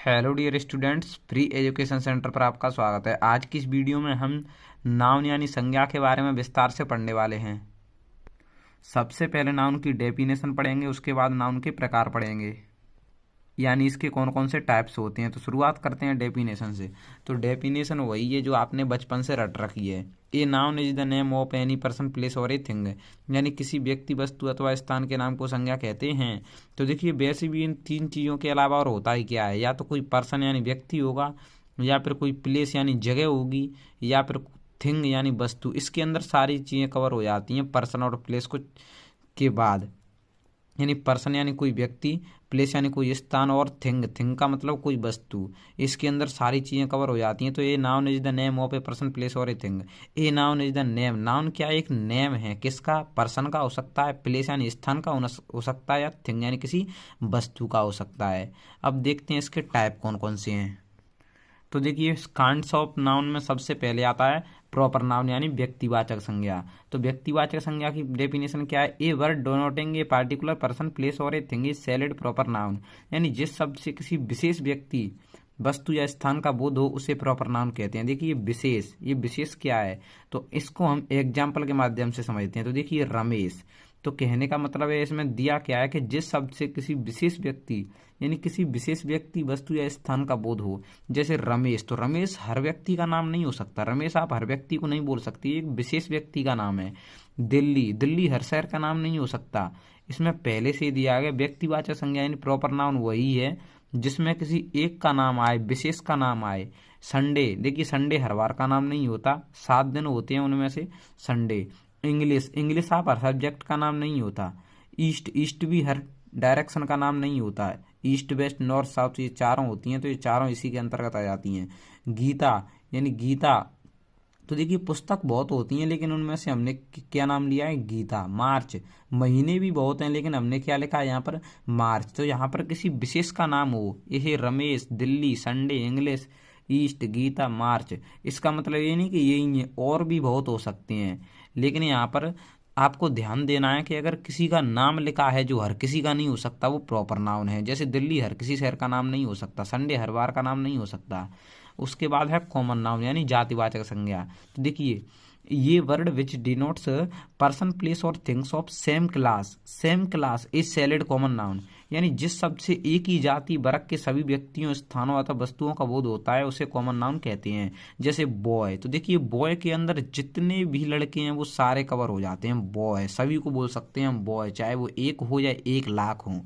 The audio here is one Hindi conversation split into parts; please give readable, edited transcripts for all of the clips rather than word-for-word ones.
Hello dear students, free education centre पर आपका स्वागत है। आज की इस वीडियो में हम नाउन यानी संज्ञा के बारे में विस्तार से पढ़ने वाले हैं। सबसे पहले नाउन की डेफिनेशन पढ़ेंगे, उसके बाद नाउन के प्रकार पढ़ेंगे, यानी इसके कौन कौन से टाइप्स होते हैं। तो शुरुआत करते हैं डेफिनेशन से। तो डेफिनेशन वही है जो आपने बचपन से रट रखी है। ए noun is the name of any person, place और ए थिंग, यानी किसी व्यक्ति, वस्तु अथवा स्थान के नाम को संज्ञा कहते हैं। तो देखिए, वैसे भी इन तीन चीज़ों के अलावा और होता ही क्या है, या तो कोई पर्सन यानी व्यक्ति होगा, या फिर कोई प्लेस यानी जगह होगी, या फिर थिंग यानी वस्तु। इसके अंदर सारी चीज़ें कवर हो जाती हैं पर्सन और प्लेस को के बाद। यानी पर्सन यानी कोई व्यक्ति, प्लेस यानी कोई स्थान, और थिंग, थिंग का मतलब कोई वस्तु। इसके अंदर सारी चीज़ें कवर हो जाती हैं। तो ये noun is the name of a person, place और a thing. A noun is the name, noun क्या है? एक नेम है। किसका? पर्सन का हो सकता है, प्लेस यानी स्थान का हो सकता है, या थिंग यानी किसी वस्तु का हो सकता है। अब देखते हैं इसके टाइप कौन कौन से हैं। तो देखिए, काइंड्स ऑफ नाउन में सबसे पहले आता है प्रॉपर नाउन यानी व्यक्तिवाचक संज्ञा। तो व्यक्तिवाचक संज्ञा की डेफिनेशन क्या है? A word denoting a particular person, place और a thing is called proper noun, यानी जिस शब्द से किसी विशेष व्यक्ति, वस्तु या स्थान का बोध हो उसे प्रॉपर नाउन कहते हैं। देखिए, ये विशेष क्या है? तो इसको हम एग्जाम्पल के माध्यम से समझते हैं। तो देखिए, रमेश, तो कहने का मतलब है इसमें दिया क्या है कि जिस शब्द से किसी विशेष व्यक्ति, यानी किसी विशेष व्यक्ति, वस्तु या स्थान का बोध हो। जैसे रमेश, तो रमेश हर व्यक्ति का नाम नहीं हो सकता। रमेश आप हर व्यक्ति को नहीं बोल सकती, एक विशेष व्यक्ति का नाम है। दिल्ली, दिल्ली हर शहर का नाम नहीं हो सकता। इसमें पहले से दिया गया व्यक्तिवाचक संज्ञा यानी प्रॉपर नाउन वही है जिसमें किसी एक का नाम आए, विशेष का नाम आए। संडे, देखिए संडे हर बार का नाम नहीं होता, 7 दिन होते हैं उनमें से संडे। इंग्लिश, इंग्लिश आप हर सब्जेक्ट का नाम नहीं होता। ईस्ट, ईस्ट भी हर डायरेक्शन का नाम नहीं होता है। ईस्ट, वेस्ट, नॉर्थ, साउथ, ये चारों होती हैं, तो ये चारों इसी के अंतर्गत आ जाती हैं। गीता, यानी गीता, तो देखिए पुस्तक बहुत होती हैं लेकिन उनमें से हमने क्या नाम लिया है? गीता। मार्च, महीने भी बहुत हैं लेकिन हमने क्या लिखा है यहाँ पर? मार्च। तो यहाँ पर किसी विशेष का नाम हो, ये Ramesh, Delhi, Sunday, English, east, Geeta, March, इसका मतलब ये नहीं कि यही है, और भी बहुत हो सकते हैं। लेकिन यहाँ पर आपको ध्यान देना है कि अगर किसी का नाम लिखा है जो हर किसी का नहीं हो सकता, वो प्रॉपर नाउन है। जैसे दिल्ली हर किसी शहर का नाम नहीं हो सकता, संडे हर बार का नाम नहीं हो सकता। उसके बाद है कॉमन नाउन यानी जातिवाचक संज्ञा। तो देखिए, ये word which denotes person, place और things of same class, same class is called common noun, यानी जिस शब्द से एक ही जाति वर्ग के सभी व्यक्तियों, स्थानों अथवा वस्तुओं का बोध होता है उसे कॉमन नाउन कहते हैं। जैसे बॉय, तो देखिए बॉय के अंदर जितने भी लड़के हैं वो सारे कवर हो जाते हैं। बॉय सभी को बोल सकते हैं हम बॉय, चाहे वो एक हो या 1 लाख हो।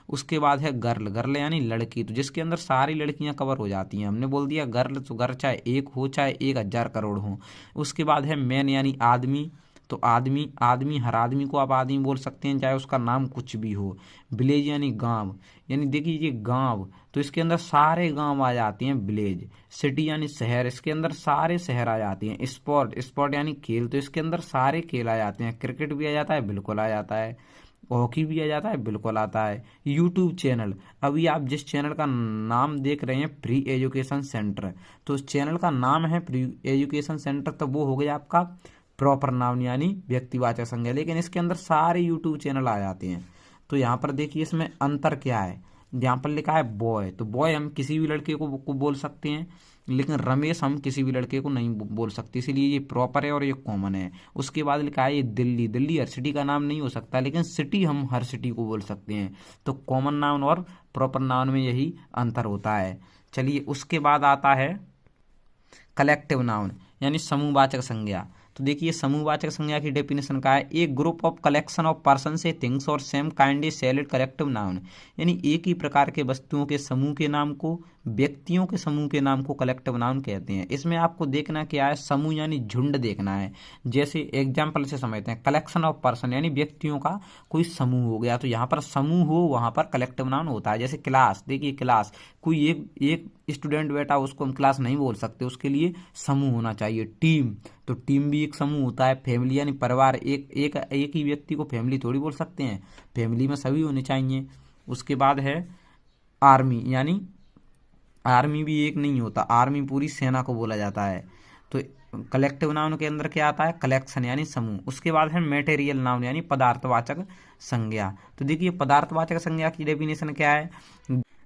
उसके बाद है गर्ल, गर्ल यानी लड़की, तो जिसके अंदर सारी लड़कियां कवर हो जाती हैं। हमने बोल दिया गर्ल, तो गर्ल चाहे 1 हो चाहे 1,000 करोड़ हो। उसके बाद है मैन यानी आदमी, तो आदमी, आदमी हर आदमी को आप आदमी बोल सकते हैं चाहे उसका नाम कुछ भी हो। विलेज यानी गांव, यानी देखिए ये गांव, तो इसके अंदर सारे गांव आ जाते हैं विलेज। सिटी यानी शहर, इसके अंदर सारे शहर आ जाते हैं। स्पोर्ट, स्पोर्ट यानी खेल, तो इसके अंदर सारे खेल आ जाते हैं। क्रिकेट भी आ जाता है, बिल्कुल आ जाता है। हॉकी भी आ जाता है, बिल्कुल आता है। यूट्यूब चैनल, अभी आप जिस चैनल का नाम देख रहे हैं फ्री एजुकेशन सेंटर, तो उस चैनल का नाम है फ्री एजुकेशन सेंटर, तो वो हो गया आपका प्रॉपर नाउन यानी व्यक्तिवाचक संज्ञा। लेकिन इसके अंदर सारे यूट्यूब चैनल आ जाते हैं। तो यहाँ पर देखिए इसमें अंतर क्या है। यहाँ पर लिखा है बॉय, तो बॉय हम किसी भी लड़के को बोल सकते हैं, लेकिन रमेश हम किसी भी लड़के को नहीं बोल सकते, इसीलिए ये प्रॉपर है और ये कॉमन है। उसके बाद लिखा है ये दिल्ली, दिल्ली हर सिटी का नाम नहीं हो सकता, लेकिन सिटी हम हर सिटी को बोल सकते हैं। तो कॉमन नाउन और प्रॉपर नाउन में यही अंतर होता है। चलिए, उसके बाद आता है कलेक्टिव नाउन यानी समूहवाचक संज्ञा। तो देखिए, समूहवाचक संज्ञा की डेफिनेशन का है एक group of collection of person से थिंग्स और same kind is salaried collective noun, यानी एक ही प्रकार के वस्तुओं के समूह के नाम को, व्यक्तियों के समूह के नाम को कलेक्टिव नाउन कहते हैं। इसमें आपको देखना क्या है? समूह यानी झुंड देखना है। जैसे एग्जाम्पल से समझते हैं, कलेक्शन ऑफ पर्सन यानी व्यक्तियों का कोई समूह हो गया, तो यहाँ पर समूह हो वहां पर कलेक्टिव नाउन होता है। जैसे क्लास, देखिए क्लास, कोई एक स्टूडेंट बैठा उसको हम क्लास नहीं बोल सकते, उसके लिए समूह होना चाहिए। टीम, तो टीम भी एक समूह होता है। फैमिली यानी परिवार, एक ही व्यक्ति को फैमिली थोड़ी बोल सकते हैं, फैमिली में सभी होने चाहिए। उसके बाद है आर्मी, यानी आर्मी भी एक नहीं होता, आर्मी पूरी सेना को बोला जाता है। तो कलेक्टिव नाउन के अंदर क्या आता है? कलेक्शन यानी समूह। उसके बाद है मेटेरियल नाउन यानी पदार्थवाचक संज्ञा। तो देखिए, पदार्थवाचक संज्ञा की डेफिनेशन क्या है?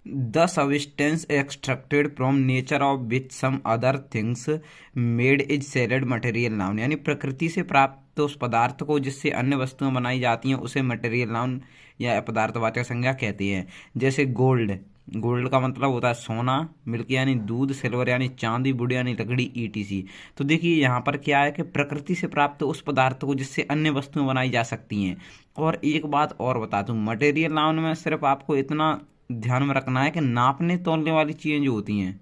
The substance extracted from nature of which some other things made is solid material noun, यानी प्रकृति से प्राप्त उस पदार्थ को जिससे अन्य वस्तुएं बनाई जाती हैं उसे मटेरियल नाउन या पदार्थवाचक संज्ञा कहती है। जैसे गोल्ड, गोल्ड का मतलब होता है सोना, मिल्क यानी दूध, सिल्वर यानी चांदी, वुड यानी लकड़ी, ईटीसी। तो देखिए यहाँ पर क्या है कि प्रकृति से प्राप्त उस पदार्थ को जिससे अन्य वस्तुएं बनाई जा सकती हैं। और एक बात और बता दूं, मटेरियल नाउन में सिर्फ आपको इतना ध्यान में रखना है कि नापने तोलने वाली चीजें जो होती हैं,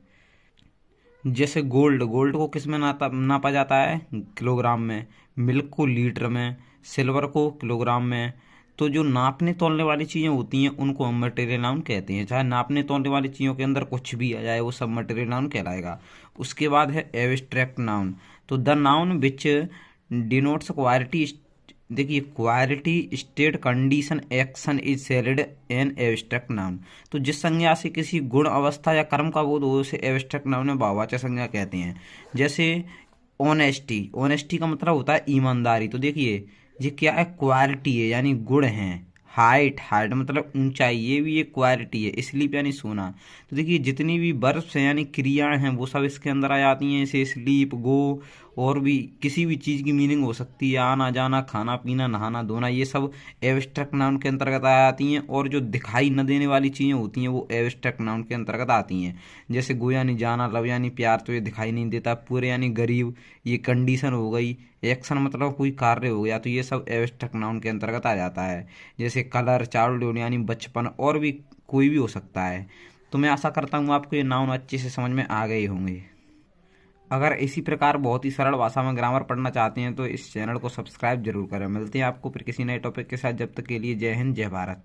जैसे गोल्ड, गोल्ड को किस में नापा जाता है? किलोग्राम में। मिल्क को लीटर में, सिल्वर को किलोग्राम में। तो जो नापने तोलने वाली चीज़ें होती हैं उनको हम मटेरियल नाउन कहते हैं। चाहे नापने तोलने वाली चीज़ों के अंदर कुछ भी आ जाए वो सब मटेरियल नाउन कहलाएगा। उसके बाद है एब्स्ट्रैक्ट नाउन। तो the noun which denotes quality, देखिए quality, state, condition, action is called an abstract noun. तो जिस संज्ञा से किसी गुण, अवस्था या कर्म का बोध हो उसे एब्स्ट्रैक्ट नाउन में भाववाचक संज्ञा कहते हैं। जैसे ऑनेस्टी, ऑनेस्टी का मतलब होता है ईमानदारी। तो देखिए ये क्या है? क्वालिटी है यानी गुण है। हाइट, हाइट मतलब ऊंचाई, ये भी एक क्वालिटी है। स्लीप यानी सोना। तो देखिए जितनी भी वर्ब्स हैं यानी क्रियाएं हैं वो सब इसके अंदर आ जाती हैं। जैसे स्लीप, गो, और भी किसी भी चीज़ की मीनिंग हो सकती है, आना जाना, खाना पीना, नहाना धोना, ये सब एब्स्ट्रैक्ट नाउन के अंतर्गत आ जाती हैं। और जो दिखाई न देने वाली चीज़ें होती हैं वो एब्स्ट्रैक्ट नाउन के अंतर्गत आती हैं। जैसे गो यानी जाना, लव यानी प्यार, तो ये दिखाई नहीं देता। पूरे यानी गरीब, ये कंडीशन हो गई। एक्शन मतलब कोई कार्य हो गया, तो ये सब एब्स्ट्रैक्ट नाउन के अंतर्गत आ जाता है। जैसे कलर, चाइल्डहुड यानी बचपन, और भी कोई भी हो सकता है। तो मैं आशा करता हूँ आपको ये नाउन अच्छे से समझ में आ गए होंगे। अगर इसी प्रकार बहुत ही सरल भाषा में ग्रामर पढ़ना चाहते हैं तो इस चैनल को सब्सक्राइब जरूर करें। मिलते हैं आपको फिर किसी नए टॉपिक के साथ। जब तक के लिए जय हिंद, जय भारत।